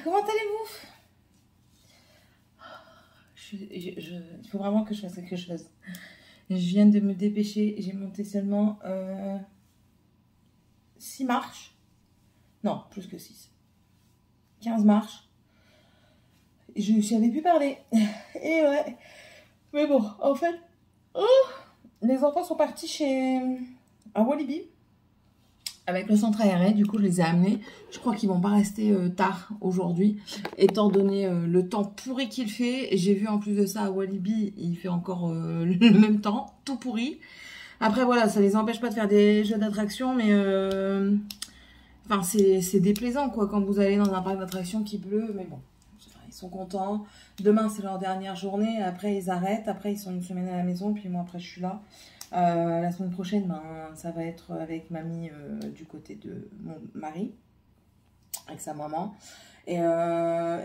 comment allez-vous? Il faut vraiment que je fasse quelque chose. Je viens de me dépêcher, j'ai monté seulement 6 marches. Non, plus que 6. 15 marches. Je ne savais plus parler. Et ouais. Mais bon, en fait, les enfants sont partis à Walibi avec le centre aéré. Du coup, je les ai amenés. Je crois qu'ils vont pas rester tard aujourd'hui, étant donné le temps pourri qu'il fait. J'ai vu en plus de ça à Walibi, il fait encore le même temps, tout pourri. Après, voilà, ça les empêche pas de faire des jeux d'attraction, mais enfin, c'est déplaisant, quoi, quand vous allez dans un parc d'attraction qui pleut, mais bon, ils sont contents. Demain, c'est leur dernière journée, après, ils arrêtent, après, ils sont une semaine à la maison, puis moi, après, je suis là. La semaine prochaine, ben, ça va être avec mamie du côté de mon mari, avec sa maman. Et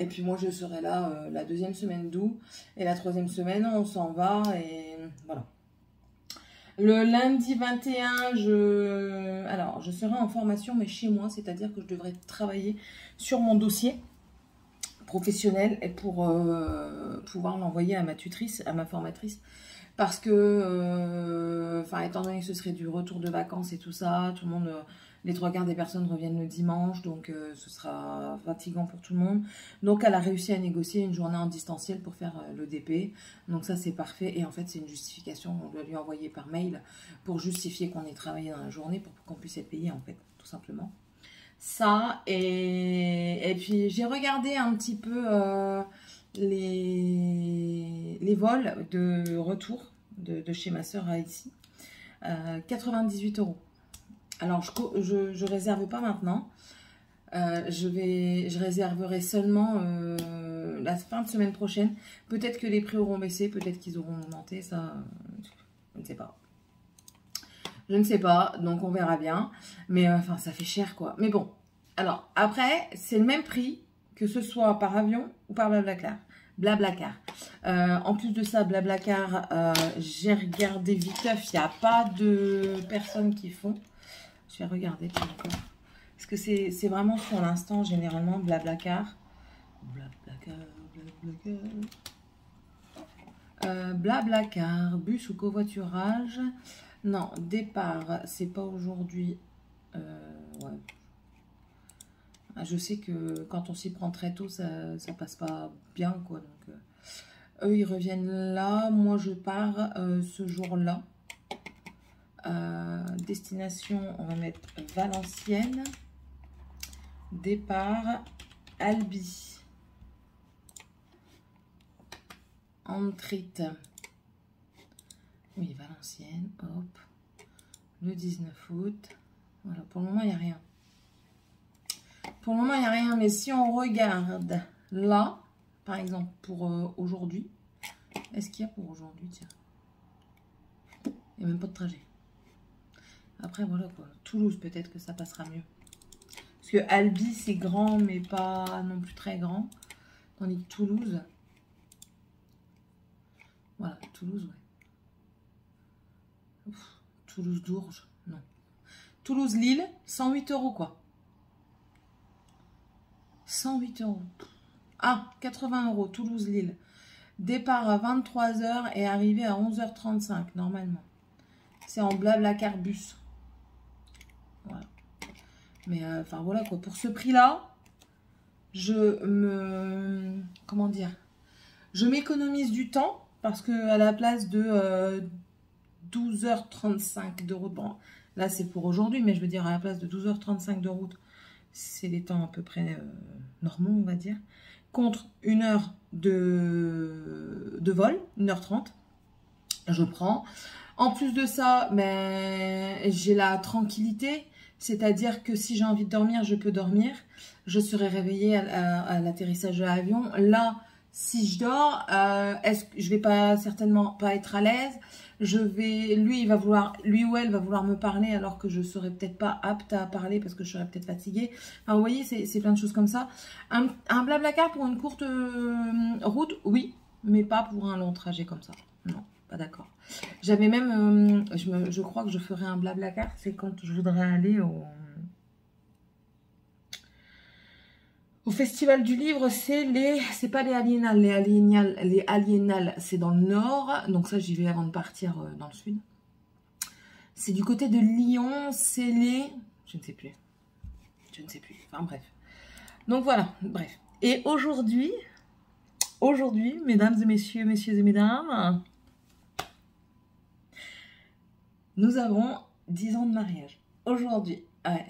puis moi, je serai là la deuxième semaine d'août, et la troisième semaine, on s'en va, et voilà. Le lundi 21, je serai en formation, mais chez moi, c'est-à-dire que je devrais travailler sur mon dossier professionnel et pour pouvoir l'envoyer à ma tutrice, à ma formatrice. Parce que, étant donné que ce serait du retour de vacances et tout ça, tout le monde, les 3/4 des personnes reviennent le dimanche, donc ce sera fatigant pour tout le monde. Donc elle a réussi à négocier une journée en distanciel pour faire le DP. Donc ça c'est parfait. Et en fait c'est une justification, on doit lui envoyer par mail pour justifier qu'on ait travaillé dans la journée pour qu'on puisse être payé en fait, tout simplement. Ça, et puis j'ai regardé un petit peu les vols de retour de chez ma soeur à ici. 98 €. Alors, je réserve pas maintenant. Je réserverai seulement la fin de semaine prochaine. Peut-être que les prix auront baissé, peut-être qu'ils auront augmenté. Ça, je ne sais pas. Je ne sais pas, donc on verra bien. Mais enfin, ça fait cher, quoi. Mais bon, alors, après, c'est le même prix que ce soit par avion ou par Blablacar. Blablacar. En plus de ça, Blablacar, j'ai regardé vite fait, il n'y a pas de personnes qui font. Je vais regarder encore. Parce que c'est vraiment sur l'instant, généralement, Blablacar. Blablacar, bus ou covoiturage. Non, départ, c'est pas aujourd'hui. Ouais. Je sais que quand on s'y prend très tôt, ça passe pas bien, quoi. Donc, eux, ils reviennent là. Moi, je pars ce jour-là. Destination, on va mettre Valenciennes. Départ, Albi. Entrée. Oui, Valenciennes, hop. Le 19 août. Voilà, pour le moment, il n'y a rien. Pour le moment, il n'y a rien, mais si on regarde là, par exemple, pour aujourd'hui, est-ce qu'il y a pour aujourd'hui, tiens? Il n'y a même pas de trajet. Après, voilà quoi. Toulouse, peut-être que ça passera mieux. Parce que Albi, c'est grand, mais pas non plus très grand. Tandis que Toulouse... Voilà, Toulouse, ouais. Toulouse-Dourges, non. Toulouse-Lille, 108 € quoi. 108 €. Ah, 80 €, Toulouse-Lille. Départ à 23 h et arrivé à 11 h 35 normalement. C'est en Blablacar bus. Voilà. Mais enfin voilà quoi. Pour ce prix-là, comment dire, je m'économise du temps parce que à la place de 12 h 35 de route, bon, là c'est pour aujourd'hui, mais je veux dire à la place de 12 h 35 de route, c'est des temps à peu près normaux, on va dire, contre 1 heure de vol, 1 h 30, je prends. En plus de ça, j'ai la tranquillité, c'est-à-dire que si j'ai envie de dormir, je peux dormir. Je serai réveillée à l'atterrissage de l'avion. Là, si je dors, je vais pas certainement pas être à l'aise. Lui ou elle va vouloir me parler alors que je serai peut-être pas apte à parler parce que je serai peut-être fatiguée. Enfin, vous voyez, c'est plein de choses comme ça. Un Blablacar pour une courte route, oui, mais pas pour un long trajet comme ça. Non, pas d'accord. J'avais même, je crois que je ferai un Blablacar, c'est quand je voudrais aller au Au Festival du Livre, c'est pas les Aliénales. Les Aliénales, c'est dans le nord. Donc ça, j'y vais avant de partir dans le sud. C'est du côté de Lyon, c'est les... Je ne sais plus. Enfin bref. Donc voilà, bref. Et aujourd'hui, mesdames et messieurs, messieurs et mesdames, nous avons 10 ans de mariage. Aujourd'hui, ouais,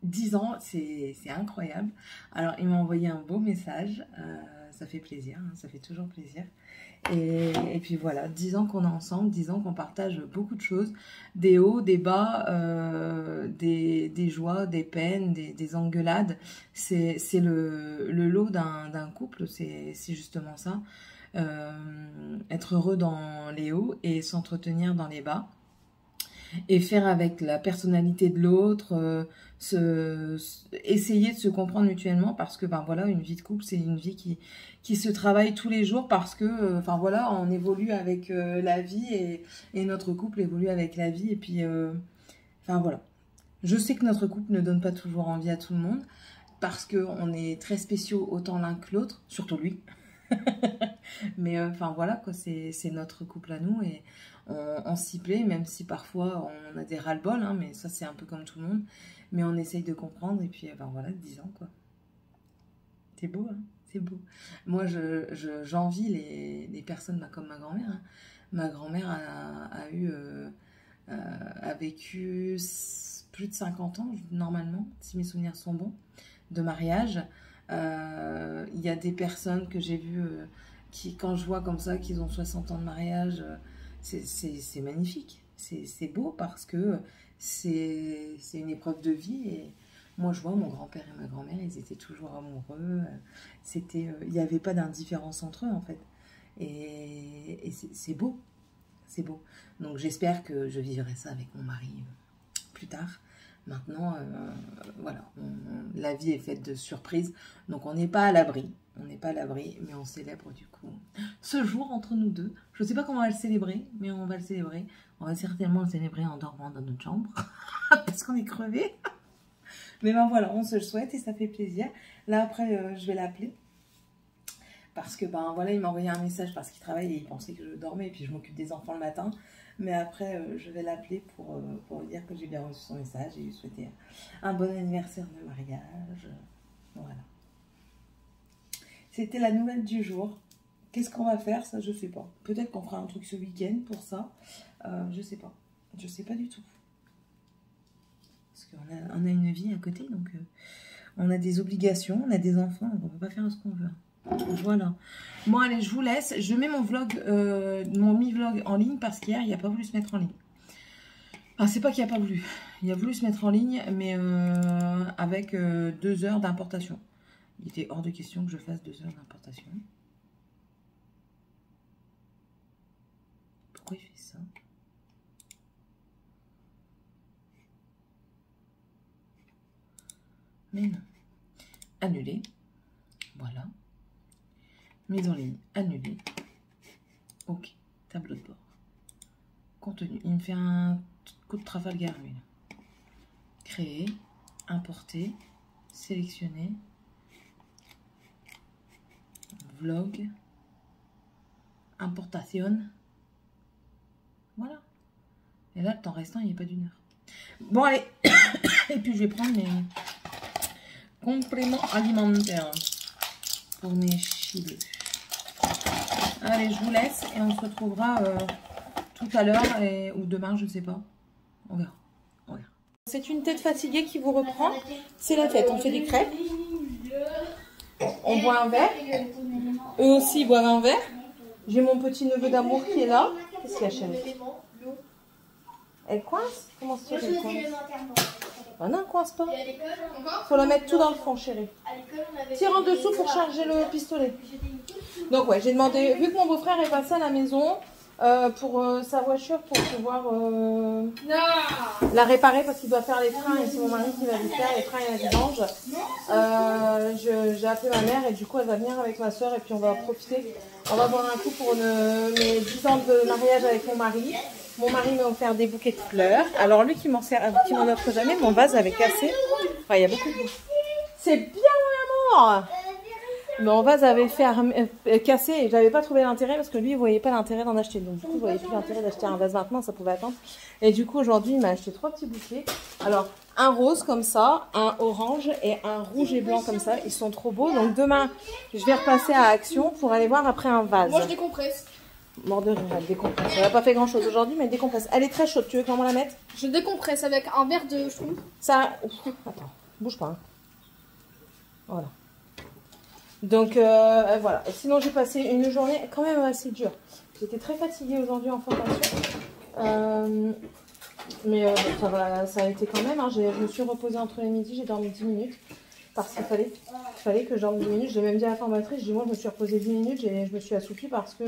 10 ans, c'est incroyable. Alors, il m'a envoyé un beau message. Ça fait plaisir, hein, ça fait toujours plaisir. Et puis voilà, 10 ans qu'on est ensemble, 10 ans qu'on partage beaucoup de choses, des hauts, des bas, des joies, des peines, des engueulades. C'est le lot d'un couple, c'est justement ça. Être heureux dans les hauts et s'entretenir dans les bas. Et faire avec la personnalité de l'autre, essayer de se comprendre mutuellement, parce que ben voilà, une vie de couple, c'est une vie qui se travaille tous les jours, parce que enfin voilà, on évolue avec la vie et notre couple évolue avec la vie, et puis enfin voilà. Je sais que notre couple ne donne pas toujours envie à tout le monde, parce qu'on est très spéciaux autant l'un que l'autre, surtout lui. Mais enfin voilà quoi, c'est notre couple à nous et on s'y plaît, même si parfois on a des ras-le-bol, hein, mais ça c'est un peu comme tout le monde, mais on essaye de comprendre et puis ben voilà, 10 ans quoi. C'est beau, hein, c'est beau. Moi j'envie les personnes comme ma grand-mère, hein. Ma grand-mère a vécu plus de 50 ans normalement, si mes souvenirs sont bons, de mariage. Il y a des personnes que j'ai vues qui, quand je vois comme ça, qu'ils ont 60 ans de mariage, c'est magnifique. C'est beau parce que c'est une épreuve de vie. Et moi, je vois mon grand-père et ma grand-mère, ils étaient toujours amoureux. Il n'y avait pas d'indifférence entre eux, en fait. Et c'est beau. C'est beau. Donc, j'espère que je vivrai ça avec mon mari plus tard. Maintenant, voilà, la vie est faite de surprises, donc on n'est pas à l'abri, mais on célèbre du coup ce jour entre nous deux. Je ne sais pas comment on va le célébrer, mais on va le célébrer. On va certainement le célébrer en dormant dans notre chambre, parce qu'on est crevés. Mais ben voilà, on se le souhaite et ça fait plaisir. Là après, je vais l'appeler. Parce que ben voilà, il m'a envoyé un message parce qu'il travaille et il pensait que je dormais et puis je m'occupe des enfants le matin. Mais après, je vais l'appeler pour lui dire que j'ai bien reçu son message et lui souhaiter un bon anniversaire de mariage. Voilà. C'était la nouvelle du jour. Qu'est-ce qu'on va faire? Ça, je sais pas. Peut-être qu'on fera un truc ce week-end pour ça. Je sais pas. Je sais pas du tout. Parce qu'on a une vie à côté, donc on a des obligations, on a des enfants, donc on peut pas faire ce qu'on veut. Voilà. Bon allez, je vous laisse. Je mets mon vlog, mon mi-vlog en ligne parce qu'hier, il n'a pas voulu se mettre en ligne. Enfin, c'est pas qu'il n'a pas voulu. Il a voulu se mettre en ligne, mais avec 2 heures d'importation. Il était hors de question que je fasse 2 heures d'importation. Pourquoi il fait ça? Mais non. Annuler. Voilà. Mise en ligne, annulée. Ok, tableau de bord. Contenu, il me fait un coup de Trafalgar, lui. Créer, importer, sélectionner, vlog, importation. Voilà. Et là, le temps restant, il n'est pas d'1 heure. Bon, allez. Et puis, je vais prendre mes compléments alimentaires pour mes cheveux. Allez, je vous laisse et on se retrouvera tout à l'heure ou demain, je ne sais pas. On verra. On verra. C'est une tête fatiguée qui vous reprend. C'est la tête. On fait des crêpes. On boit un verre. Eux aussi boivent un verre. J'ai mon petit neveu d'amour qui est là. Qu'est-ce qu'il y a, chérie? Elle coince? Comment ça se fait qu'elle coince? Ah non, coince pas. Faut la mettre tout dans le fond, chérie. Tire en dessous pour charger le pistolet. Donc ouais, j'ai demandé, vu que mon beau-frère est passé à la maison pour sa voiture, pour pouvoir la réparer parce qu'il doit faire les freins et c'est mon mari qui va lui faire les freins et la vidange. J'ai appelé ma mère et du coup elle va venir avec ma soeur et puis on va profiter. On va boire un coup pour mes 10 ans de mariage avec mon mari. Mon mari m'a offert des bouquets de fleurs. Alors lui qui m'en offre jamais, mon vase avait cassé. Enfin, il y a beaucoup de... C'est bien mon bonjour. Mon vase avait fait casser et j'avais pas trouvé l'intérêt parce que lui il voyait pas l'intérêt d'en acheter. Donc du coup je voyais plus l'intérêt d'acheter un vase maintenant, ça pouvait attendre. Et du coup aujourd'hui il m'a acheté 3 petits bouquets. Alors un rose comme ça, un orange et un rouge et blanc comme ça. Ils sont trop beaux. Donc demain je vais repasser à Action pour aller voir après un vase. Moi je décompresse. Mort de rire, elle décompresse. Elle n'a pas fait grand chose aujourd'hui mais elle décompresse. Elle est très chaude, tu veux comment la mettre? Je décompresse avec un verre de schtroumpf. Ça... Attends, bouge pas. Hein. Voilà. Donc voilà, sinon j'ai passé une journée quand même assez dure. J'étais très fatiguée aujourd'hui en formation. Mais ça a été quand même. Hein. Je me suis reposée entre les midis, j'ai dormi 10 minutes. Parce qu'il fallait que je dorme 10 minutes. J'ai même dit à la formatrice, je dis moi je me suis reposée 10 minutes et je me suis assoupie parce que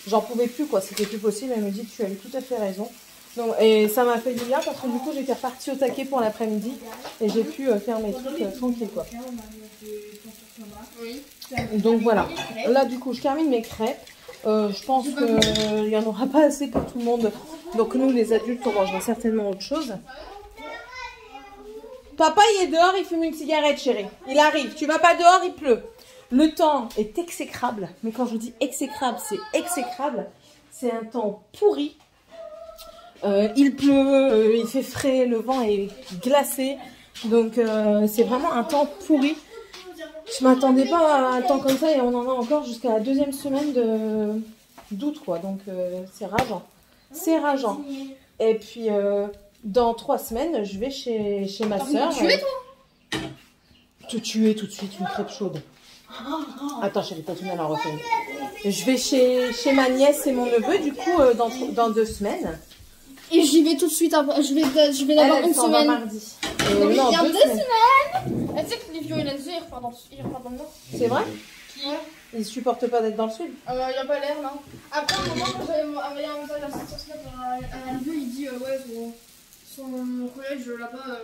j'en pouvais plus quoi, c'était plus possible. Elle me dit tu as eu tout à fait raison. Donc, et ça m'a fait du bien parce que du coup j'étais repartie au taquet pour l'après-midi et j'ai pu faire mes trucs tranquille quoi. Oui. Donc voilà, là du coup je termine mes crêpes. Je pense qu'il n'y en aura pas assez pour tout le monde. Donc nous les adultes on mangera certainement autre chose. Papa il est dehors, il fume une cigarette chérie. Il arrive, tu vas pas dehors, il pleut. Le temps est exécrable. Mais quand je vous dis exécrable, c'est exécrable. C'est un temps pourri. Il pleut, il fait frais, le vent est glacé. Donc c'est vraiment un temps pourri. Je m'attendais pas à un temps comme ça et on en a encore jusqu'à la 2e semaine d'août quoi. Donc c'est rageant. C'est rageant. Et puis dans 3 semaines, je vais chez ma soeur. Tu es toi? Te tuer tout de suite une crêpe chaude. Attends chérie, t'as du mal à refaire. Je vais chez ma nièce et mon neveu du coup dans 2 semaines. Et j'y vais tout de suite. Je vais d'abord une semaine. Mardi. Non, mais il non, y a 2 2 semaines. semaines. Tu sais que les vieux et il repart dans le nord. C'est vrai? Ouais. Ils supportent pas d'être dans le sud. Il n'y a pas l'air, non. Après, un moment, quand j'avais envoyé un message sur Snap à un vieux, il dit ouais, son collège là-bas,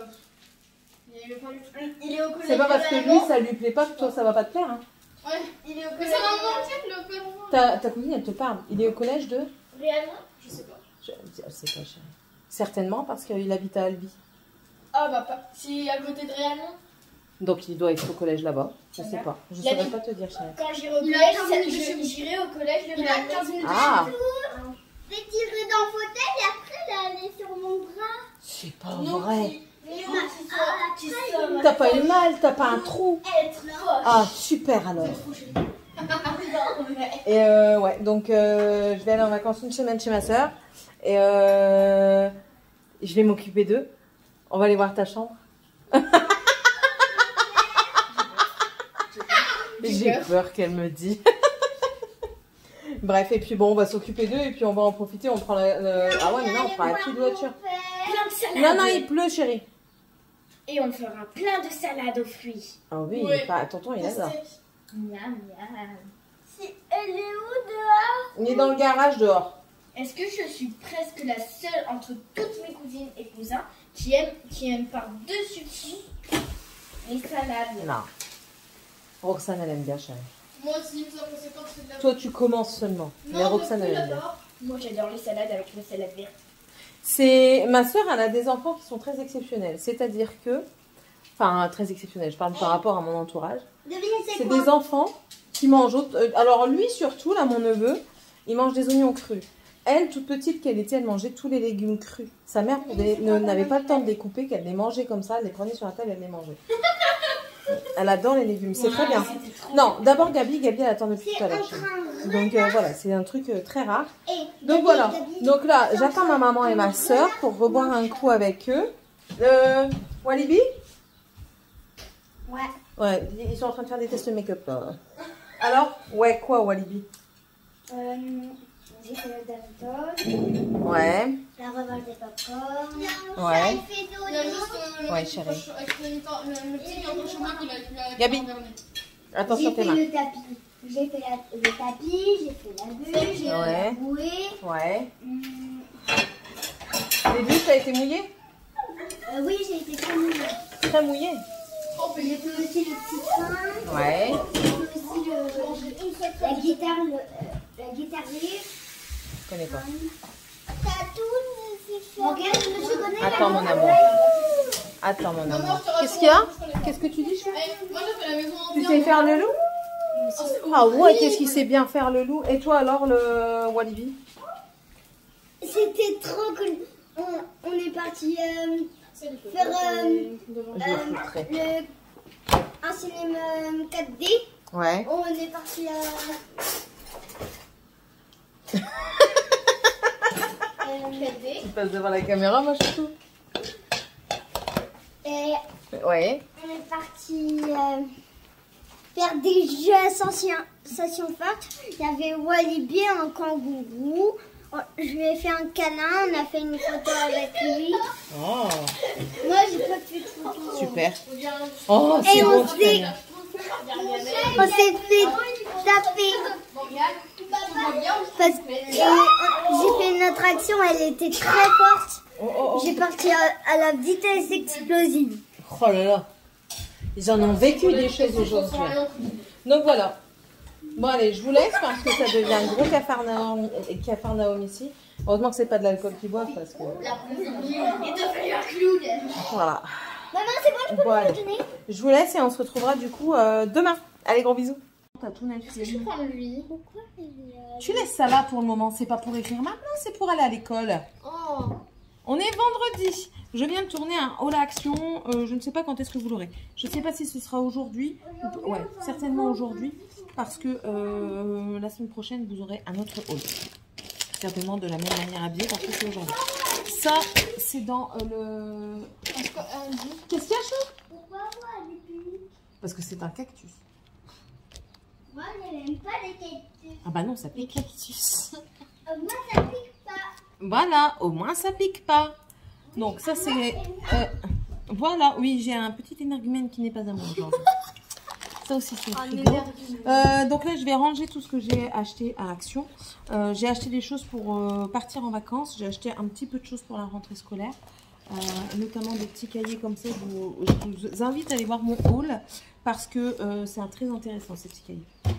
il est pas du tout. Il est au collège. C'est pas parce que lui ça lui plaît pas que toi ça va pas te plaire. Hein. Ouais, Il est au mais collège. ça m'a manqué le père. Ta cousine elle te parle. Il est au collège de... Réellement? Je sais pas. Je sais pas chérie. Certainement parce qu'il habite à Albi. Ah bah, pas. Si à côté de Réellement. Donc il doit être au collège là-bas. Je sais pas. Je Il a saurais dit- pas te dire chérie. Quand j'irai au Il a collège, 15 minutes de chez vous. j'irai au collège de Il a Réellement. 15 minutes de Ah, Je vais tirer dans le fauteuil et après l'aller sur mon bras. c'est pas Non, vrai. Tu sommes. T'as pas eu mal, t'as pas un trou. Être proche. Ah super alors. Et ouais, donc je vais aller en vacances une semaine chez ma soeur. Et je vais m'occuper d'eux. On va aller voir ta chambre. J'ai peur qu'elle me dise. Bref, et puis bon, on va s'occuper d'eux et puis on va en profiter. On prend Ah ouais, mais non, on prend la petite voiture. Plein de salades. Non, non, il pleut, chérie. Et on fera plein de salades aux fruits. Ah oui, Ouais. tonton, il adore. Miam, miam. Elle est où dehors? Il est dans le garage dehors. Est-ce que je suis presque la seule entre toutes mes cousines et cousins qui aime par-dessus tout les salades? Non. Roxane, elle aime bien, chérie. Moi aussi, ça fait 7 ans que c'est de la. Toi, tu commences seulement. Mais Roxane, elle aime bien. Moi j'adore les salades avec la salade verte. C'est ma soeur, elle a des enfants qui sont très exceptionnels. C'est-à-dire que, enfin très exceptionnels. Je parle par rapport à mon entourage. Devinez C'est des enfants qui mangent. Alors lui surtout, là mon neveu, il mange des oignons crus. Elle, toute petite qu'elle était, elle mangeait tous les légumes crus. Sa mère n'avait pas le temps de les couper, qu'elle les mangeait comme ça, elle les prenait sur la table, elle les mangeait. Elle adore les légumes, c'est très bien. Non, d'abord Gabi elle attend depuis tout à l'heure. Donc voilà, c'est un truc très rare. Donc voilà, donc là j'attends ma maman et ma soeur pour reboire un coup avec eux. Walibi? Ouais. Ouais, ils sont en train de faire des tests de make-up là. Alors? Ouais, quoi Walibi? J'ai fait le Doritos, Ouais, la revanche des popcorn. ouais. Il y a juste Ouais, chérie. avec le petit qui est encore chemin qu'il a Gabi. Attention J'ai tes fait mains. le tapis. J'ai fait le tapis, j'ai fait la bulle, j'ai fait Ouais. la bouée. Ouais. Les bûches, ça a été mouillé? Oui, j'ai été très mouillée. Très mouillé. J'ai fait aussi le petit train. Ouais. J'ai fait aussi la guitare, la guitare vive. Je connais pas. T'as tout fait. Regarde, je me suis donné Attends, mon amour. Attends, mon Maman, amour. je te rassure, Qu'est-ce qu'il y a? je connais pas. Qu'est-ce que tu dis, chou? Moi, j'ai fait la maison en Tu pierre. sais faire le loup? Ah ouais, oui. qu'est-ce qu'il sait bien faire le loup? Et toi alors, le Walibi? C'était trop cool. On est parti faire un cinéma 4D. Ouais. On est parti Tu passes devant la caméra, ma chouchou? et Ouais. on est parti faire des jeux à sensation forte. Il y avait Walibi, un kangourou. Je lui ai fait un câlin, on a fait une photo avec lui. Oh, Moi, j'ai pas fait de photo. super. Oh, c'est Et beau, on s'est fait taper. Parce que j'ai fait une attraction, elle était très forte. J'ai parti à la vitesse explosive. Oh là là. Ils en ont vécu des choses aujourd'hui. Donc voilà. Bon allez, je vous laisse parce que ça devient un gros cafarnaum ici. Heureusement que c'est pas de l'alcool qu'ils boivent parce que... Voilà. Maman, c'est bon, je peux Bon, me allez. donner. Je vous laisse et on se retrouvera du coup demain. Allez, gros bisous. T'as tout Netflix. Je prends lui. Pourquoi Tu laisses ça là pour le moment. C'est pas pour écrire maintenant, c'est pour aller à l'école. Oh. On est vendredi. Je viens de tourner un All Action. Je ne sais pas quand est-ce que vous l'aurez. Je ne sais pas si ce sera aujourd'hui. Ouais, certainement aujourd'hui. Parce que la semaine prochaine, vous aurez un autre haul. Certainement de la même manière habillée parce que c'est aujourd'hui. Ça, c'est dans le... Qu'est-ce qu'il y a, chou? Pourquoi moi, les publics? Parce que c'est un cactus. Moi, je n'aime pas les cactus. Ah bah non, ça pique. Cactus. Moi, ça pique pas. Voilà, au moins ça pique pas. Donc ça c'est... voilà, oui, j'ai un petit énergumène qui n'est pas à moi aujourd'hui. Ça aussi c'est frigo. Donc là je vais ranger tout ce que j'ai acheté à Action. J'ai acheté des choses pour partir en vacances. J'ai acheté un petit peu de choses pour la rentrée scolaire. Notamment des petits cahiers comme ça. Je vous invite à aller voir mon haul parce que c'est très intéressant ces petits cahiers.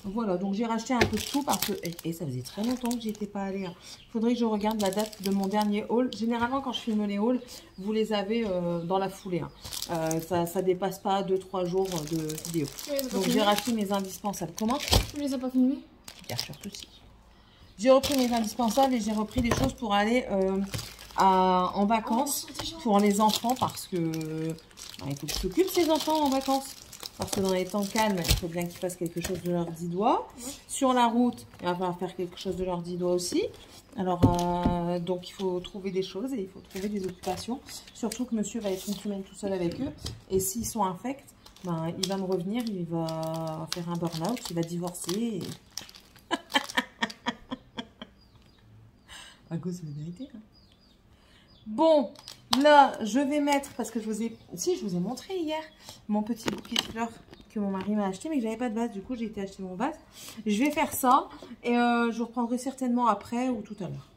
Voilà, donc j'ai racheté un peu de tout parce que... Et ça faisait très longtemps que j'y étais pas allée. Il faudrait que je regarde la date de mon dernier haul. Généralement, quand je filme les hauls, vous les avez dans la foulée. Ça dépasse pas 2-3 jours de vidéo. Donc j'ai racheté mes indispensables. Comment? Tu les as pas filmés? Bien sûr que si. J'ai repris mes indispensables et j'ai repris des choses pour aller en vacances pour les enfants parce que il faut qu'ils s'occupent ces enfants en vacances. Parce que dans les temps calmes, il faut bien qu'ils fassent quelque chose de leurs 10 doigts. Sur la route, il va falloir faire quelque chose de leurs 10 doigts aussi. Alors, donc il faut trouver des choses et il faut trouver des occupations. Surtout que monsieur va être une semaine tout seul avec eux. Et s'ils sont infects, ben, il va me revenir, il va faire un burn-out, il va divorcer. Et... à cause de la vérité. Hein. Bon, là, je vais mettre, parce que je vous ai montré hier, mon petit bouquet de fleurs que mon mari m'a acheté, mais que j'avais pas de vase. Du coup, j'ai été acheter mon vase. Je vais faire ça et je vous reprendrai certainement après ou tout à l'heure.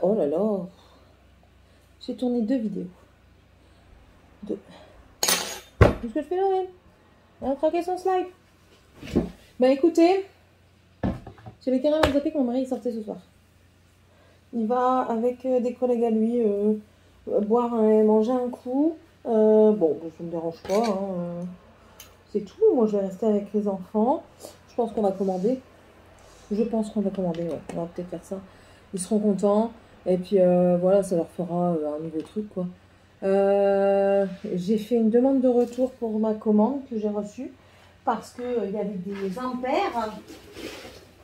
Oh là là, j'ai tourné 2 vidéos. 2. Qu'est-ce que je fais là, même? On a craqué son slide. Bah écoutez, j'avais carrément zappé que mon mari sortait ce soir. Il va avec des collègues à lui boire et manger un coup. Bon, ça ne me dérange pas. Hein. C'est tout. Moi, je vais rester avec les enfants. Je pense qu'on va commander. Ouais. On va peut-être faire ça. Ils seront contents. Et puis, voilà, ça leur fera un nouveau truc, quoi. J'ai fait une demande de retour pour ma commande que j'ai reçue. Parce qu'il y avait des impairs.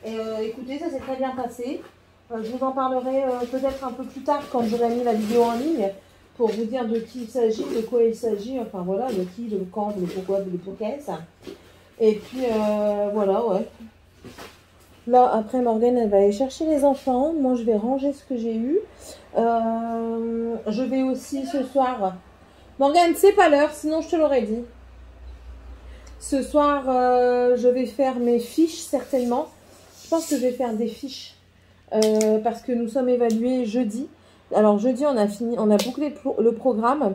Et écoutez, ça s'est très bien passé. Je vous en parlerai peut-être un peu plus tard quand j'aurai mis la vidéo en ligne pour vous dire de qui il s'agit, de quoi il s'agit, enfin voilà, de qui, de quand, de pourquoi, de pourquoi. Et puis voilà, ouais. Là, après, Morgane, elle va aller chercher les enfants. Moi, je vais ranger ce que j'ai eu. Je vais aussi ce soir... Morgane, c'est pas l'heure, sinon je te l'aurais dit. Ce soir, je vais faire mes fiches, certainement. Je pense que je vais faire des fiches. Parce que nous sommes évalués jeudi. Alors jeudi on a bouclé le programme,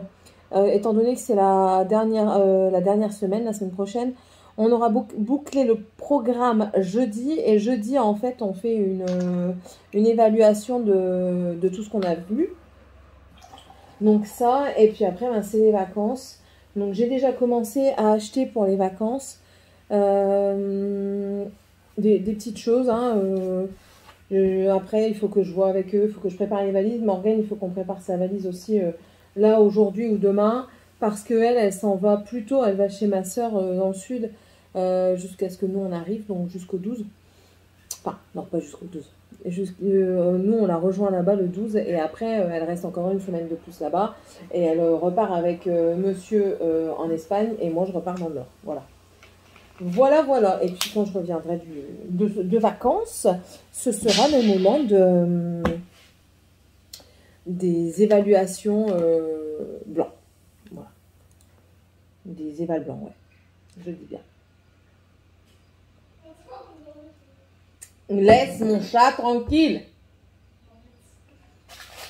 étant donné que c'est la dernière semaine, la semaine prochaine. On aura bouclé le programme jeudi, et jeudi en fait on fait une évaluation de tout ce qu'on a vu. Donc ça, et puis après ben, c'est les vacances. Donc j'ai déjà commencé à acheter pour les vacances des petites choses, hein, après, il faut que je vois avec eux, il faut que je prépare les valises. Morgane, il faut qu'on prépare sa valise aussi là, aujourd'hui ou demain. Parce qu'elle, elle s'en va plus tôt. Elle va chez ma soeur dans le sud jusqu'à ce que nous, on arrive, donc jusqu'au 12. Enfin, non, pas jusqu'au 12. Nous, on la rejoint là-bas le 12. Et après, elle reste encore une semaine de plus là-bas. Et elle repart avec monsieur en Espagne. Et moi, je repars dans le Nord. Voilà. Voilà. Et puis quand je reviendrai de vacances, ce sera le moment des évaluations blancs. Voilà. Des évals blancs, ouais. Je le dis bien. Laisse mon chat tranquille.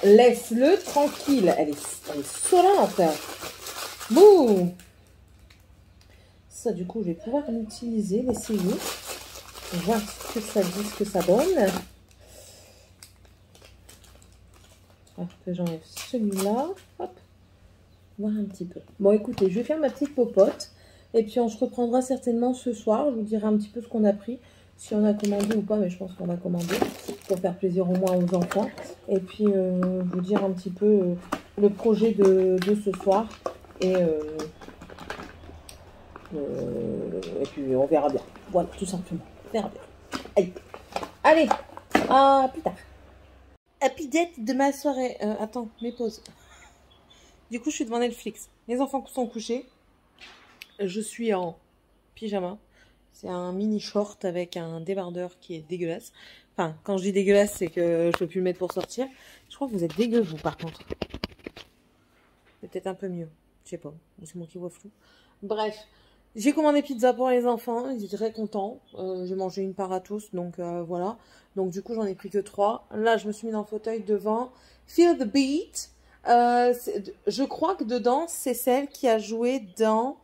Laisse-le tranquille. Elle est solente. Bouh. Ça, du coup, je vais pouvoir l'utiliser, l'essayer. Voir ce que ça dit, ce que ça donne. Hop, que j'enlève celui-là. Hop. Voir un petit peu. Bon, écoutez, je vais faire ma petite popote. Et puis, on se reprendra certainement ce soir. Je vous dirai un petit peu ce qu'on a pris. Si on a commandé ou pas, mais je pense qu'on a commandé. Pour faire plaisir au moins aux enfants. Et puis, vous dire un petit peu le projet de ce soir. Et puis, on verra bien. Voilà, tout simplement. On verra bien. Allez, allez, à plus tard. Happy date de ma soirée. Attends, mes pauses. Du coup, je suis devant Netflix. Les enfants sont couchés. Je suis en pyjama. C'est un mini short avec un débardeur qui est dégueulasse. Enfin, quand je dis dégueulasse, c'est que je peux plus le mettre pour sortir. Je crois que vous êtes dégueu, vous, par contre. C'est peut-être un peu mieux. Je sais pas. C'est moi qui vois flou. Bref. J'ai commandé pizza pour les enfants. Ils étaient très contents. J'ai mangé une part à tous. Donc, voilà. Donc, du coup, j'en ai pris que 3. Là, je me suis mis dans le fauteuil devant. Feel the beat. Je crois que dedans, c'est celle qui a joué dans...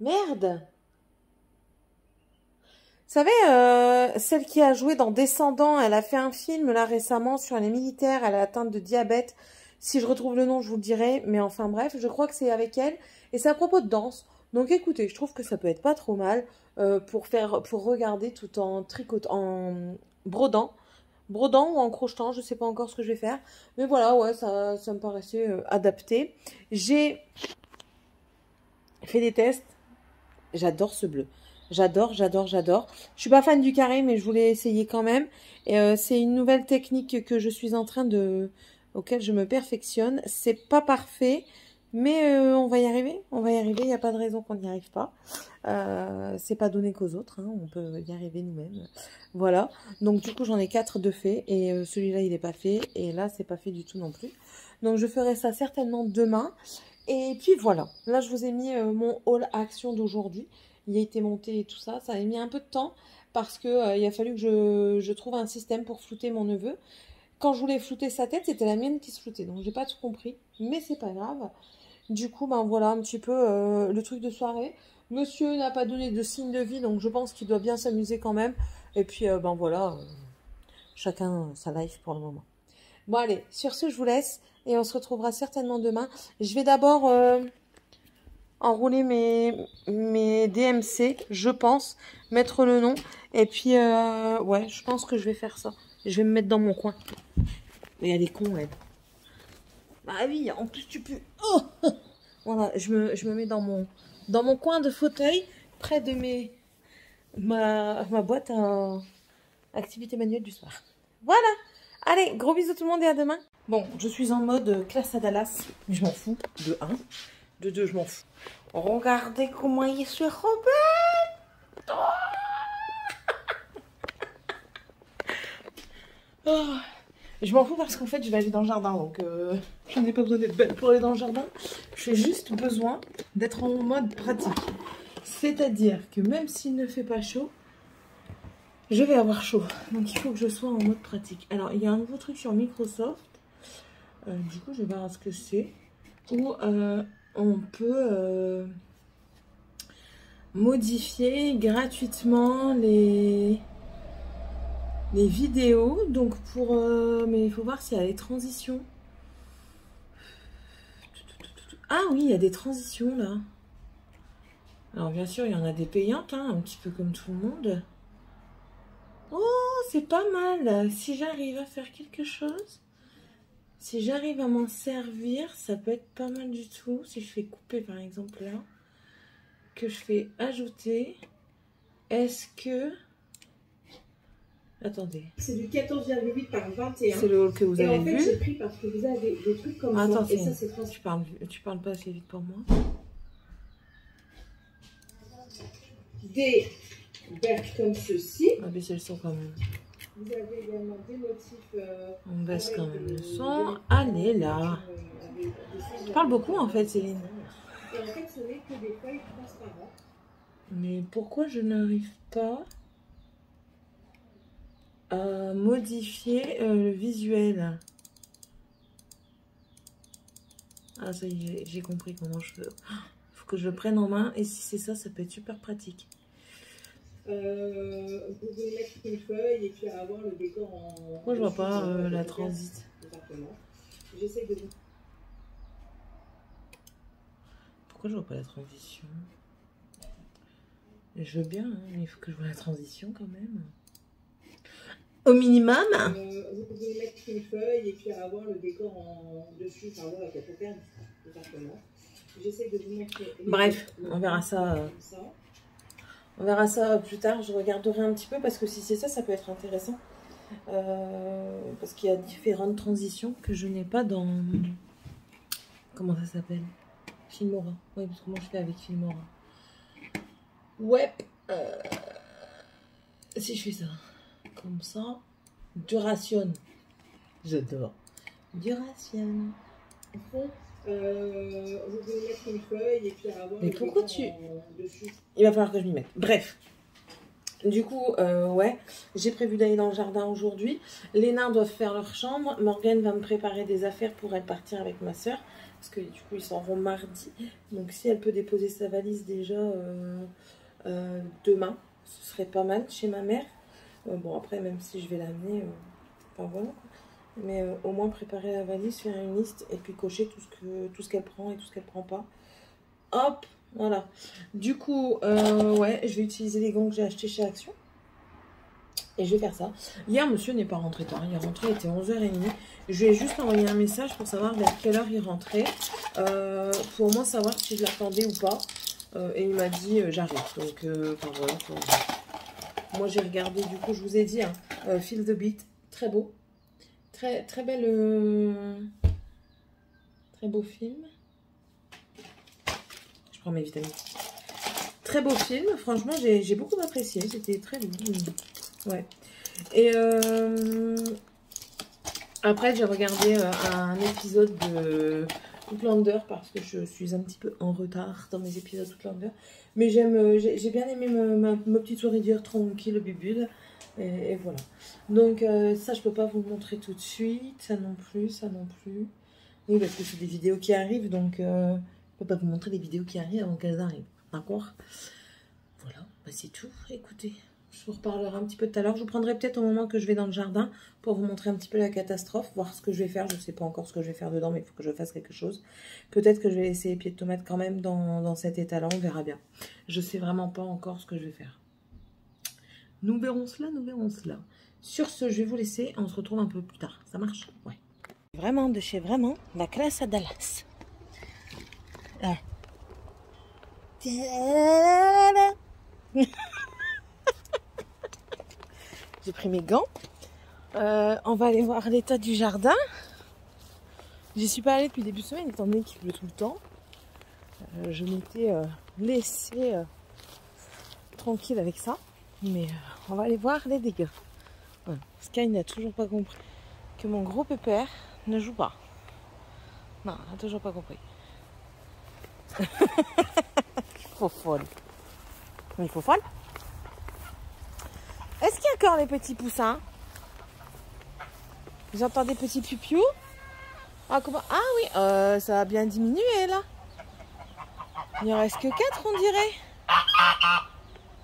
Merde! Vous savez, celle qui a joué dans Descendants, elle a fait un film là récemment sur les militaires, elle est atteinte de diabète. Si je retrouve le nom, je vous le dirai. Mais enfin bref, je crois que c'est avec elle. Et c'est à propos de danse. Donc écoutez, je trouve que ça peut être pas trop mal pour regarder tout en tricotant, en brodant ou en crochetant, je sais pas encore ce que je vais faire. Mais voilà, ouais, ça me paraissait adapté. J'ai fait des tests. J'adore ce bleu. J'adore, j'adore, j'adore. Je suis pas fan du carré, mais je voulais essayer quand même. Et c'est une nouvelle technique que je suis en train auquel je me perfectionne. C'est pas parfait, mais on va y arriver. On va y arriver. Il n'y a pas de raison qu'on n'y arrive pas. C'est pas donné qu'aux autres. Hein. On peut y arriver nous-mêmes. Voilà. Donc du coup, j'en ai 4 de faits. Et celui-là, il n'est pas fait. Et là, c'est pas fait du tout non plus. Donc je ferai ça certainement demain. Et puis voilà. Là, je vous ai mis mon haul action d'aujourd'hui. Il a été monté et tout ça. Ça a mis un peu de temps parce que il a fallu que je trouve un système pour flouter mon neveu. Quand je voulais flouter sa tête, c'était la mienne qui se floutait. Donc, j'ai pas tout compris. Mais c'est pas grave. Du coup, ben voilà un petit peu le truc de soirée. Monsieur n'a pas donné de signe de vie. Donc, je pense qu'il doit bien s'amuser quand même. Et puis, ben voilà. Chacun sa life pour le moment. Bon, allez. Sur ce, je vous laisse. Et on se retrouvera certainement demain. Je vais d'abord... enrouler mes DMC, je pense, mettre le nom. Et puis, ouais, je pense que je vais faire ça. Je vais me mettre dans mon coin. Mais elle est con, elle. Bah oui, en plus tu peux... Oh, voilà, je me mets dans mon coin de fauteuil, près de ma boîte à activité manuelle du soir. Voilà. Allez, gros bisous tout le monde et à demain. Bon, je suis en mode classe à Dallas, mais je m'en fous. De 1. De 2, je m'en fous. Regardez comment il se rebelle. Oh. Je m'en fous parce qu'en fait, je vais aller dans le jardin. Donc, je n'ai pas besoin d'être belle pour aller dans le jardin. J'ai juste besoin d'être en mode pratique. C'est-à-dire que même s'il ne fait pas chaud, je vais avoir chaud. Donc, il faut que je sois en mode pratique. Alors, il y a un nouveau truc sur Microsoft. Du coup, je vais voir ce que c'est. Où... on peut modifier gratuitement les vidéos. Donc mais il faut voir s'il y a les transitions. Ah oui, il y a des transitions là. Alors bien sûr, il y en a des payantes, hein, un petit peu comme tout le monde. Oh, c'est pas mal. Si j'arrive à faire quelque chose... Si j'arrive à m'en servir, ça peut être pas mal du tout. Si je fais couper par exemple là, que je fais ajouter, est-ce que... Attendez. C'est du 14,8 par 21. C'est le haul que vous avez vu. En fait, j'ai pris parce que vous avez des trucs comme ça. Et ça, c'est trop... Tu parles pas assez vite pour moi. Des berges comme ceci. On va baisser le son quand même. Vous avez également des motifs... On baisse quand même le son. Allez là. Tu parles beaucoup en fait, Céline. Et en fait, ce n'est que des feuilles transparentes. Mais pourquoi je n'arrive pas... à modifier le visuel. Ah, ça y est, j'ai compris comment je fais. Il faut que je le prenne en main. Et si c'est ça, ça peut être super pratique. Vous pouvez mettre une feuille et puis avoir le décor en... Moi, je vois pas la transit. Exactement. J'essaie de vous... Pourquoi je vois pas la transition? Je veux bien, hein, mais il faut que je vois la transition quand même. Au minimum. Vous pouvez mettre une feuille et puis avoir le décor en dessus, enfin voilà, pour faire tout simplement. J'essaie de vous montrer. Bref, on verra ça. On verra ça plus tard. Je regarderai un petit peu parce que si c'est ça, ça peut être intéressant. Parce qu'il y a différentes transitions que je n'ai pas dans... Comment ça s'appelle? Filmora. Oui, parce que moi je fais avec Filmora. Ouais. Si je fais ça. Comme ça. Duration. J'adore. Duration. Vous pouvez mettre une feuille et puis avoir... Mais pourquoi tu... Dessus. Il va falloir que je m'y mette. Bref. Du coup, ouais, j'ai prévu d'aller dans le jardin aujourd'hui. Les nains doivent faire leur chambre. Morgane va me préparer des affaires pour elle partir avec ma soeur. Parce que du coup, ils s'en vont mardi. Donc, si elle peut déposer sa valise déjà demain, ce serait pas mal chez ma mère. Bon, après, même si je vais l'amener, enfin voilà. Mais au moins préparer la valise, faire une liste et puis cocher tout ce qu'elle prend et tout ce qu'elle prend pas. Hop! Voilà. Du coup, ouais, je vais utiliser les gants que j'ai achetés chez Action. Et je vais faire ça. Hier, monsieur n'est pas rentré tard. Il est rentré, il était 11h30. Je lui ai juste envoyé un message pour savoir vers quelle heure il rentrait. Pour au moins savoir si je l'attendais ou pas. Et il m'a dit, j'arrive. Donc, enfin voilà. Moi, j'ai regardé, du coup, je vous ai dit, hein, Feel the Beat. Très beau. Très, très belle... Très beau film. Mes vitamines. Très beau film, franchement j'ai beaucoup apprécié, c'était très beau. Ouais. Et après j'ai regardé un épisode de Outlander parce que je suis un petit peu en retard dans mes épisodes Outlander. Mais j'ai bien aimé ma petite soirée d'hier tranquille, bubule. Et voilà. Donc ça je peux pas vous le montrer tout de suite, ça non plus, ça non plus. Oui parce que c'est des vidéos qui arrivent donc... Je ne peux pas vous montrer les vidéos qui arrivent avant qu'elles arrivent. D'accord? Voilà, bah c'est tout. Écoutez, je vous reparlerai un petit peu tout à l'heure. Je vous prendrai peut-être au moment que je vais dans le jardin pour vous montrer un petit peu la catastrophe, voir ce que je vais faire. Je ne sais pas encore ce que je vais faire dedans, mais il faut que je fasse quelque chose. Peut-être que je vais laisser les pieds de tomate quand même dans cet état-là. On verra bien. Je ne sais vraiment pas encore ce que je vais faire. Nous verrons cela, nous verrons cela. Sur ce, je vais vous laisser. On se retrouve un peu plus tard. Ça marche? Ouais. Vraiment, de chez vraiment, la classe à Dallas. Ah. J'ai pris mes gants. On va aller voir l'état du jardin. J'y suis pas allée depuis le début de semaine étant donné qu'il pleut tout le temps. Je m'étais laissée tranquille avec ça. Mais on va aller voir les dégâts. Voilà. Sky n'a toujours pas compris que mon gros pépère ne joue pas. Non, elle n'a toujours pas compris. Faut folle. Mais il faut folle. Est-ce qu'il y a encore les petits poussins? J'entends des petits pipiou. Ah, comment... ah oui, ça a bien diminué là. Il en reste que 4 on dirait. Ah,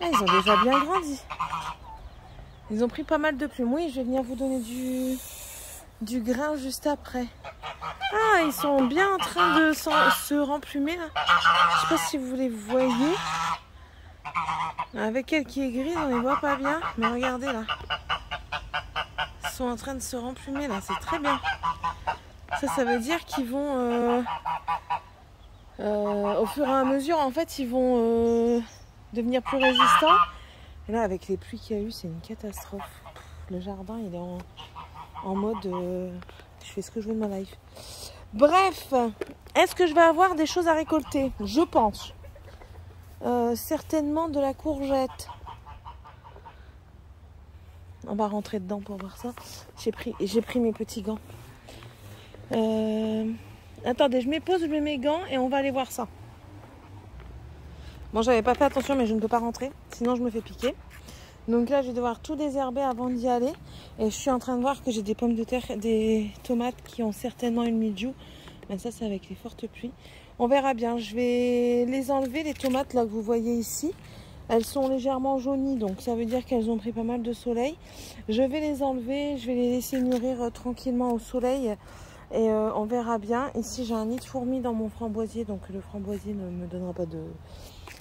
ils ont déjà bien grandi. Ils ont pris pas mal de plumes. Oui, je vais venir vous donner du grain juste après. Ah, ils sont bien en train de se remplumer là. Je sais pas si vous les voyez. Avec elle qui est grise, on les voit pas bien. Mais regardez là. Ils sont en train de se remplumer là. C'est très bien. Ça veut dire qu'ils vont... au fur et à mesure, en fait, ils vont devenir plus résistants. Et là, avec les pluies qu'il y a eu, c'est une catastrophe. Le jardin, il est en mode... je fais ce que je veux de ma life. Bref, est-ce que je vais avoir des choses à récolter? Je pense. Certainement de la courgette. On va rentrer dedans pour voir ça. J'ai pris mes petits gants. Attendez, je mets pause, je mets mes gants et on va aller voir ça. Bon, j'avais pas fait attention, mais je ne peux pas rentrer. Sinon, je me fais piquer. Donc là, je vais devoir tout désherber avant d'y aller. Et je suis en train de voir que j'ai des pommes de terre, des tomates qui ont certainement une mildiou. Mais ça, c'est avec les fortes pluies. On verra bien. Je vais les enlever, les tomates là que vous voyez ici. Elles sont légèrement jaunies, donc ça veut dire qu'elles ont pris pas mal de soleil. Je vais les enlever, je vais les laisser mûrir tranquillement au soleil. Et on verra bien. Ici, j'ai un nid de fourmis dans mon framboisier. Donc le framboisier ne me donnera pas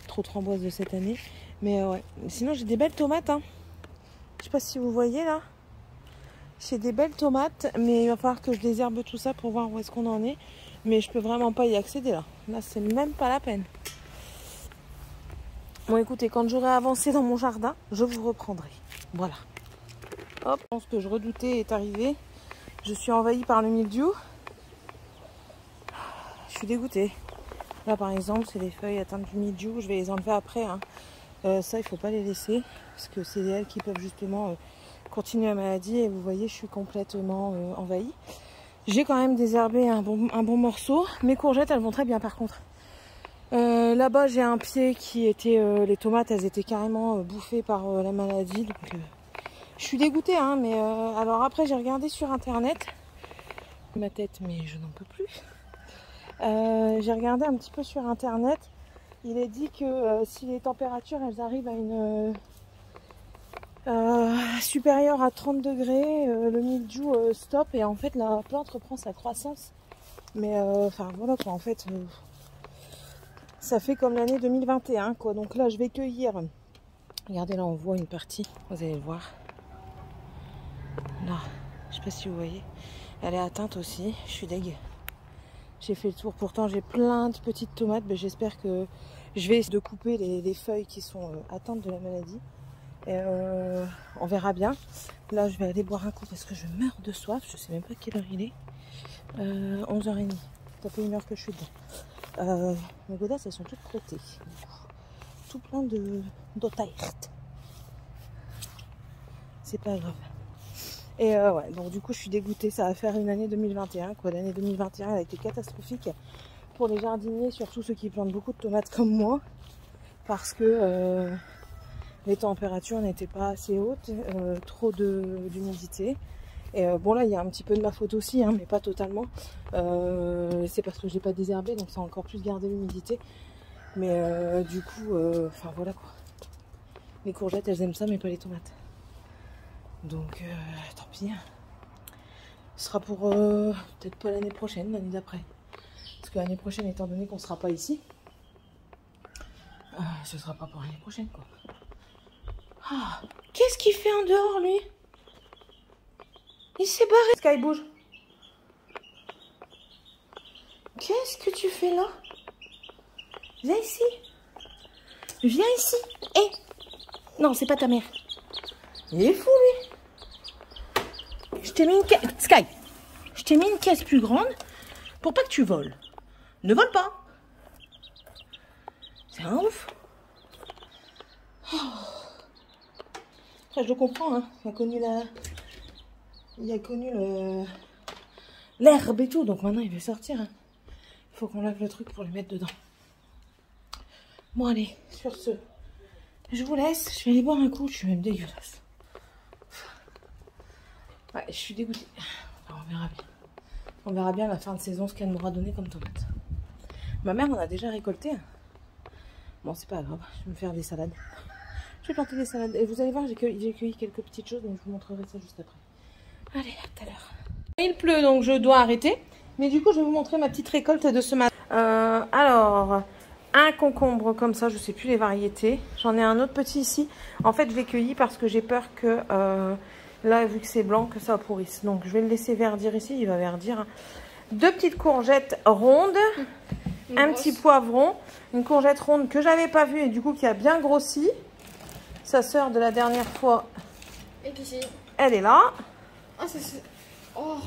trop de framboises de cette année. Mais ouais. Sinon, j'ai des belles tomates. Hein. Je sais pas si vous voyez là. J'ai des belles tomates. Mais il va falloir que je désherbe tout ça pour voir où est-ce qu'on en est. Mais je peux vraiment pas y accéder là. Là, c'est même pas la peine. Bon, écoutez, quand j'aurai avancé dans mon jardin, je vous reprendrai. Voilà. Hop, je pense que je redoutais est arrivé. Je suis envahie par le mildiou. Je suis dégoûtée. Là, par exemple, c'est des feuilles atteintes du mildiou. Je vais les enlever après. Hein. Ça, il ne faut pas les laisser. Parce que c'est elles qui peuvent justement continuer la maladie. Et vous voyez, je suis complètement envahie. J'ai quand même désherbé un bon morceau. Mes courgettes, elles vont très bien par contre. Là-bas, j'ai un pied qui était... les tomates, elles étaient carrément bouffées par la maladie. Donc, je suis dégoûtée. Hein, mais alors après, j'ai regardé sur Internet. Ma tête, mais je n'en peux plus. J'ai regardé un petit peu sur Internet. Il est dit que si les températures, elles arrivent à une... supérieure à 30 degrés, le mildiou stop. Et en fait, la plante reprend sa croissance. Mais enfin, voilà quoi, en fait... ça fait comme l'année 2021 quoi. Donc là je vais cueillir. Regardez là on voit une partie. Vous allez le voir. Là, je sais pas si vous voyez. Elle est atteinte aussi. Je suis deg. J'ai fait le tour. Pourtant j'ai plein de petites tomates. Mais j'espère que je vais essayer de couper les feuilles qui sont atteintes de la maladie. Et on verra bien. Là je vais aller boire un coup parce que je meurs de soif. Je sais même pas quelle heure il est. 11h30. Ça fait 1 heure que je suis dedans. Mes godasses elles sont toutes crottées, tout plein d'eau taillette. C'est pas grave. Et ouais, donc du coup je suis dégoûtée, ça va faire une année 2021 quoi. L'année 2021 elle a été catastrophique pour les jardiniers, surtout ceux qui plantent beaucoup de tomates comme moi, parce que les températures n'étaient pas assez hautes, trop d'humidité. Et bon là il y a un petit peu de ma faute aussi, hein, mais pas totalement. C'est parce que je l'ai pas désherbé, donc ça a encore plus gardé l'humidité. Mais du coup, enfin voilà quoi. Les courgettes elles aiment ça, mais pas les tomates. Donc tant pis. Hein. Ce sera pour peut-être pas l'année prochaine, l'année d'après. Parce que l'année prochaine, étant donné qu'on sera pas ici, ce sera pas pour l'année prochaine quoi. Ah, qu'est-ce qu'il fait en dehors lui? Il s'est barré. Sky, bouge. Qu'est-ce que tu fais là? Viens ici. Viens ici. Hé. Non, c'est pas ta mère. Il est fou, lui. Je t'ai mis une caisse... Sky. Je t'ai mis une caisse plus grande pour pas que tu voles. Ne vole pas. C'est un ouf. Oh. Après, je le comprends, hein. Il a connu l'herbe et tout, donc maintenant il veut sortir. Hein. Il faut qu'on lave le truc pour le mettre dedans. Bon allez, sur ce, je vous laisse. Je vais aller boire un coup, je suis même dégueulasse. Ouais, je suis dégoûtée. Alors, on verra bien. On verra bien à la fin de saison ce qu'elle m'aura donné comme tomate. Ma mère en a déjà récolté. Bon, c'est pas grave, je vais me faire des salades. Je vais planter des salades. Et vous allez voir, j'ai cueilli quelques petites choses, donc je vous montrerai ça juste après. Allez, à tout à l'heure. Il pleut, donc je dois arrêter. Mais du coup, je vais vous montrer ma petite récolte de ce matin. Alors, un concombre comme ça, je sais plus les variétés. J'en ai un autre petit ici. En fait, je l'ai cueilli parce que j'ai peur que, là, vu que c'est blanc, que ça pourrisse. Donc, je vais le laisser verdir ici. Il va verdir. 2 petites courgettes rondes. Un petit poivron. Une courgette ronde que j'avais pas vue et du coup qui a bien grossi. Sa sœur de la dernière fois. Et qui c'est? Elle est là. Ah, c'est... Oh.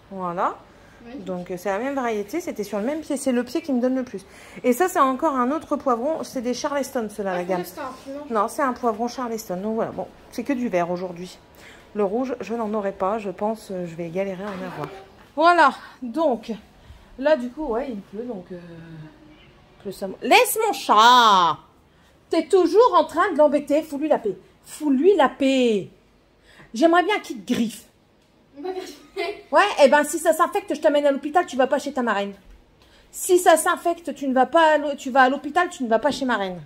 Voilà. Oui. Donc c'est la même variété, c'était sur le même pied, c'est le pied qui me donne le plus. Et ça c'est encore un autre poivron, c'est des Charleston ceux-là la gamme. Non, c'est un poivron Charleston. Donc voilà, bon, c'est que du vert aujourd'hui. Le rouge, je n'en aurai pas, je pense, je vais galérer à en avoir. Voilà, donc là du coup, ouais, il pleut, donc laisse mon chat. T'es toujours en train de l'embêter, fous-lui la paix. Fous-lui la paix. J'aimerais bien qu'il te griffe. Ouais, et ben si ça s'infecte, je t'amène à l'hôpital, tu vas pas chez ta marraine. Si ça s'infecte, tu vas à l'hôpital, tu ne vas pas chez ma reine.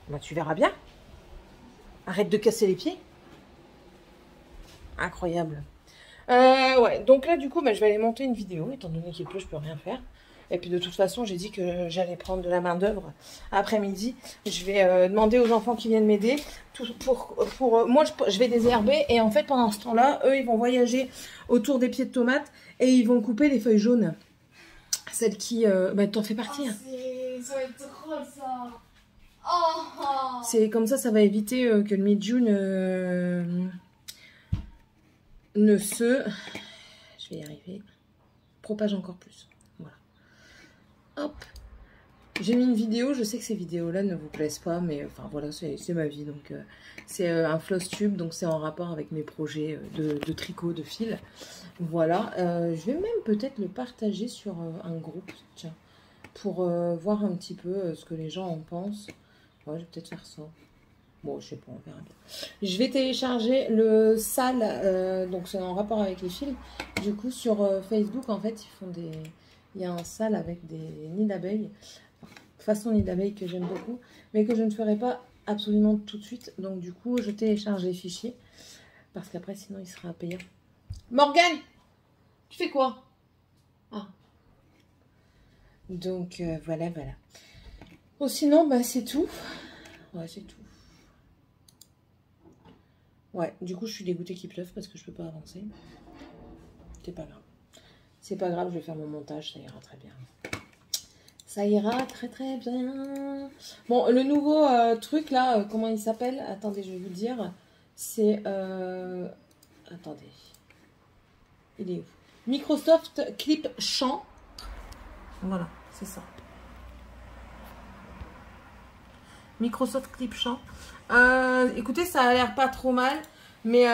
Ben, tu verras bien. Arrête de casser les pieds. Incroyable. Ouais, donc là, du coup, je vais aller monter une vidéo. Étant donné qu'il pleut, je peux rien faire. Et puis, de toute façon, j'ai dit que j'allais prendre de la main-d'œuvre après-midi. Je vais demander aux enfants qui viennent m'aider. Moi, je vais désherber. Et en fait, pendant ce temps-là, eux, ils vont voyager autour des pieds de tomates. Et ils vont couper les feuilles jaunes. Celles qui... t'en fais partie. Oh, hein. ça va être drôle, ça. Oh. C'est comme ça va éviter que le mildiou ne se... Je vais y arriver. Propage encore plus. Voilà. Hop. J'ai mis une vidéo. Je sais que ces vidéos-là ne vous plaisent pas. Mais enfin voilà, c'est ma vie. Donc c'est un floss tube. Donc c'est en rapport avec mes projets de tricot, de fil. Voilà. Je vais même peut-être le partager sur un groupe. Tiens. Pour voir un petit peu ce que les gens en pensent. Ouais, je vais peut-être faire ça. Bon, je sais pas, on verra bien. Je vais télécharger le sale, donc c'est en rapport avec les fils. Du coup, sur Facebook, en fait, ils font des... Il y a un sale avec des nids d'abeilles. Façon nid d'abeilles que j'aime beaucoup, mais que je ne ferai pas absolument tout de suite. Donc, du coup, je télécharge les fichiers. Parce qu'après, sinon, il sera payant. Morgane, tu fais quoi? Ah. Donc, voilà. Bon, sinon, c'est tout. Ouais, c'est tout. Ouais, du coup, je suis dégoûtée qu'il pleuve parce que je peux pas avancer. C'est pas grave. C'est pas grave, je vais faire mon montage, ça ira très bien. Ça ira très bien. Bon, le nouveau truc là, comment il s'appelle? Attendez, je vais vous le dire. C'est... Attendez. Il est où? Microsoft Clip Chant. Voilà, c'est ça. Microsoft Clip Chant. Écoutez, ça a l'air pas trop mal. Mais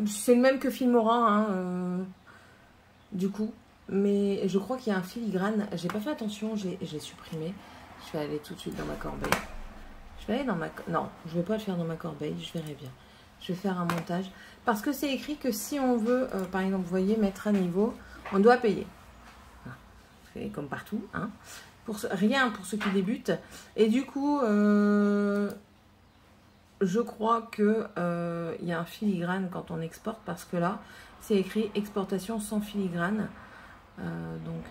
c'est le même que Filmora. Hein, du coup. Mais je crois qu'il y a un filigrane. J'ai pas fait attention. J'ai supprimé. Je vais aller tout de suite dans ma corbeille. Je vais aller dans ma... Non, je vais pas le faire dans ma corbeille. Je verrai bien. Je vais faire un montage. Parce que c'est écrit que si on veut, par exemple, vous voyez, mettre à niveau, on doit payer. Voilà. Comme partout. Hein. Rien pour ceux qui débutent. Et du coup, je crois que il y a un filigrane quand on exporte. Parce que là, c'est écrit exportation sans filigrane. Donc,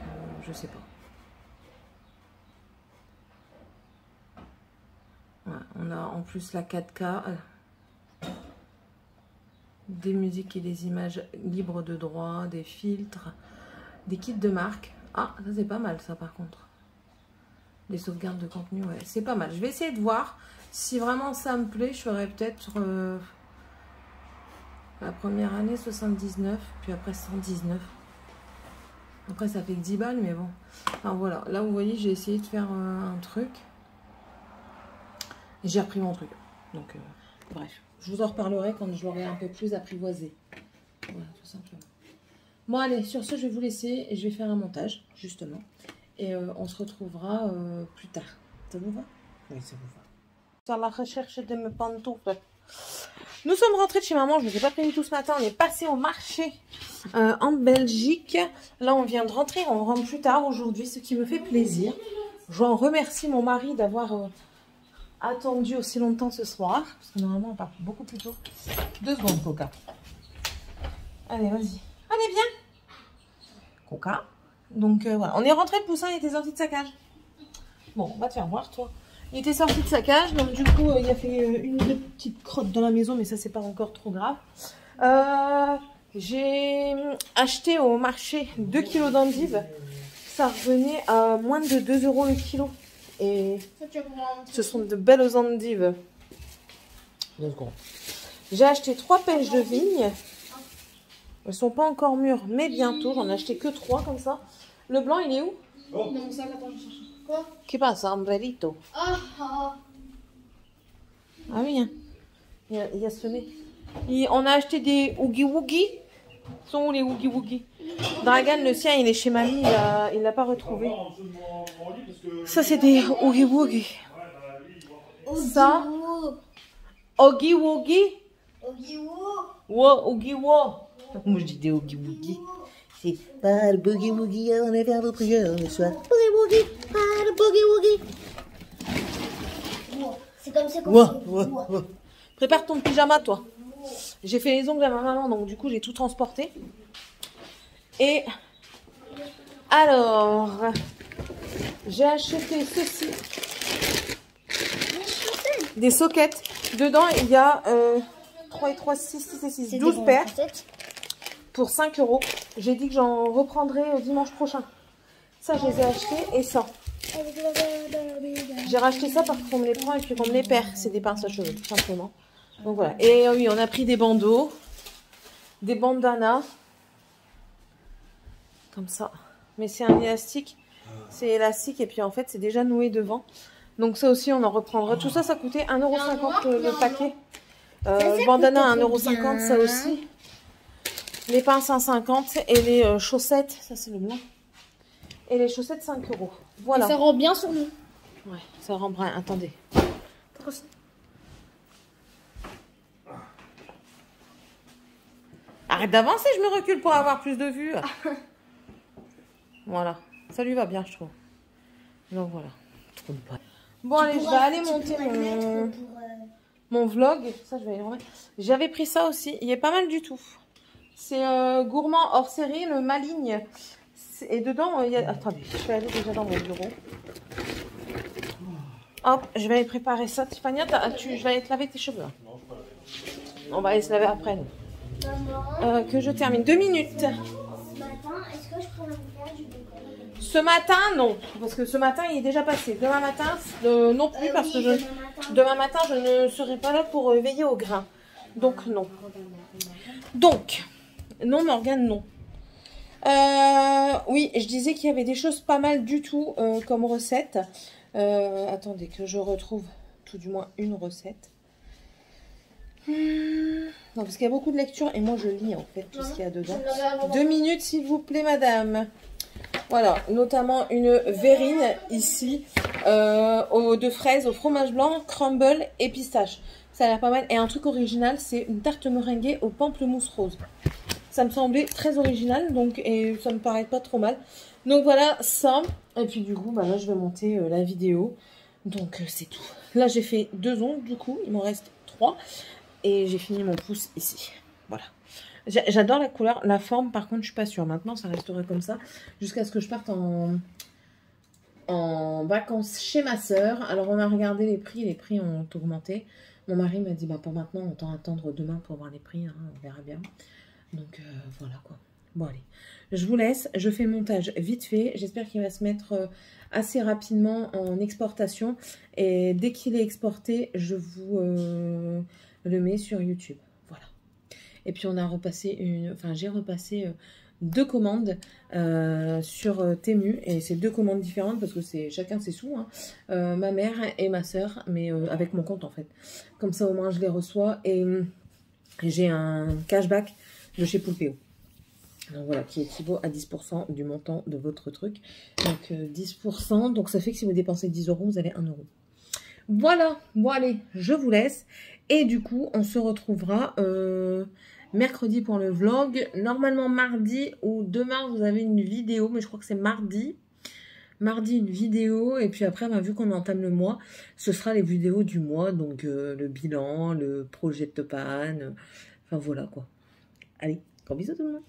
je sais pas. Ouais, on a en plus la 4K. Des musiques et des images libres de droit, des filtres, des kits de marque. Ah, ça c'est pas mal ça par contre. Des sauvegardes de contenu, ouais, c'est pas mal. Je vais essayer de voir. Si vraiment ça me plaît, je ferai peut-être la première année 79, puis après 119. Après ça fait que 10 balles, mais bon. Alors voilà, là vous voyez, j'ai essayé de faire un truc. Et j'ai repris mon truc. Donc bref, je vous en reparlerai quand je l'aurai un peu plus apprivoisé. Voilà, tout simplement. Bon allez, sur ce je vais vous laisser et je vais faire un montage, justement. Et on se retrouvera plus tard. Ça vous va? Oui, ça vous va. Sur la recherche de mes pantoufles. Nous sommes rentrés de chez maman, je ne vous ai pas prévu tout ce matin. On est passé au marché en Belgique. Là, on vient de rentrer, on rentre plus tard aujourd'hui, ce qui me fait plaisir. Je remercie mon mari d'avoir attendu aussi longtemps ce soir. Parce que normalement, on part beaucoup plus tôt. 2 secondes, Coca. Allez, vas-y. Allez, viens. Coca. Donc voilà, on est rentré, le poussin il était sorti de sa cage. Bon, on va te faire voir toi. Il était sorti de sa cage, donc du coup il a fait une ou deux petites crottes dans la maison, mais ça c'est pas encore trop grave. J'ai acheté au marché 2 kilos d'endives. Ça revenait à moins de 2 € le kilo. Et ce sont de belles endives. 2 secondes. J'ai acheté 3 pêches de vigne. Elles sont pas encore mûres, mais bientôt. J'en ai acheté que 3 comme ça. Le blanc, il est où? Dans mon sac, attends, je cherche. Quoi? Qu'est-ce que c'est, ombrelito? Ah oui, hein. Il y a semé. On a acheté des Oogie Woogie. Ils sont où les Oogie Woogie? Dragan, le sien, il est chez mamie. Il l'a pas retrouvé. Ça, c'est des Oogie Woogie. Ça. Oogie Woogie. Oogie Woo. Wow, Oogie Wow. Moi je dis des Oogie Woogie. C'est pas le Boogie Woogie, on est vers votre jeu le soir. Boogie Woogie, pas le Boogie Woogie. Wow. C'est comme ça qu'on Wow, fait. wow, Wow. wow. Prépare ton pyjama, toi. J'ai fait les ongles à ma maman, donc du coup j'ai tout transporté. Et alors, j'ai acheté ceci. Des sockets. Dedans, il y a 3 et 3, 6, 6 et 6, C'est 12 des paires chaussettes. pour 5 €. J'ai dit que j'en reprendrai dimanche prochain. Ça, je les ai achetés et ça. J'ai racheté ça parce qu'on me les prend et puis qu'on me les perd. C'est des pinces à cheveux, tout simplement. Donc voilà. Et oui, on a pris des bandeaux, des bandanas. Comme ça. Mais c'est un élastique. C'est élastique et puis en fait, c'est déjà noué devant. Donc ça aussi, on en reprendra. Tout ça, ça coûtait 1,50 € le paquet. Le bandana à 1,50 € ça aussi. Les pinces 1,50 € et les chaussettes, ça c'est le blanc. Et les chaussettes 5 €. Voilà. Et ça rend bien sur nous. Ouais, ça rend brun. Attendez. Arrête d'avancer, je me recule pour avoir plus de vues. Voilà. Ça lui va bien, je trouve. Donc voilà. Bon, allez, je vais aller monter mon vlog. Ça, je vais y remettre. J'avais pris ça aussi. Il est pas mal du tout. C'est gourmand hors série, le Maligne. Et dedans, il y a... Attendez, je vais aller déjà dans mon bureau. Hop, je vais aller préparer ça. Tiffany, je vais aller te laver tes cheveux. On va aller se laver après, nous. Que je termine. 2 minutes. Ce matin, est-ce que je pourrais vous faire du décollage? Ce matin, non. Parce que ce matin, il est déjà passé. Demain matin, non plus. Parce que demain matin, je ne serai pas là pour veiller au grain. Donc, non. Donc, non, Morgane, non. Oui, je disais qu'il y avait des choses pas mal du tout comme recette. Attendez que je retrouve tout du moins une recette. Non, parce qu'il y a beaucoup de lectures et moi je lis en fait tout ce qu'il y a dedans. 2 minutes s'il vous plaît madame. Voilà, notamment une verrine ici de fraises au fromage blanc, crumble et pistache. Ça a l'air pas mal. Et un truc original, c'est une tarte meringuée au pamplemousse rose. Ça me semblait très original donc, et ça me paraît pas trop mal. Donc voilà ça. Et puis du coup, bah, là je vais monter la vidéo. Donc c'est tout. Là j'ai fait 2 ongles du coup, il m'en reste 3. Et j'ai fini mon pouce ici. Voilà. J'adore la couleur. La forme, par contre, je suis pas sûre. Maintenant, ça resterait comme ça. Jusqu'à ce que je parte en vacances chez ma soeur. Alors, on a regardé les prix. Les prix ont augmenté. Mon mari m'a dit, bah, pour maintenant, on t'en attendre demain pour voir les prix. Hein, on verra bien. Donc, voilà quoi. Bon, allez. Je vous laisse. Je fais le montage vite fait. J'espère qu'il va se mettre assez rapidement en exportation. Et dès qu'il est exporté, je vous... le mets sur YouTube, voilà. Et puis on a repassé j'ai repassé 2 commandes sur Temu et c'est 2 commandes différentes parce que c'est chacun ses sous, hein. Ma mère et ma soeur, mais avec mon compte en fait. Comme ça au moins je les reçois et j'ai un cashback de chez Poulpeo. Donc voilà, qui équivaut à 10% du montant de votre truc. Donc 10%, donc ça fait que si vous dépensez 10 €, vous avez 1 €. Voilà, bon allez, je vous laisse. Et du coup, on se retrouvera mercredi pour le vlog. Normalement mardi ou demain, vous avez une vidéo, mais je crois que c'est mardi. Mardi, une vidéo. Et puis après, vu qu'on entame le mois, ce sera les vidéos du mois. Donc le bilan, le projet de Topane. Enfin voilà quoi. Allez, gros bisous tout le monde.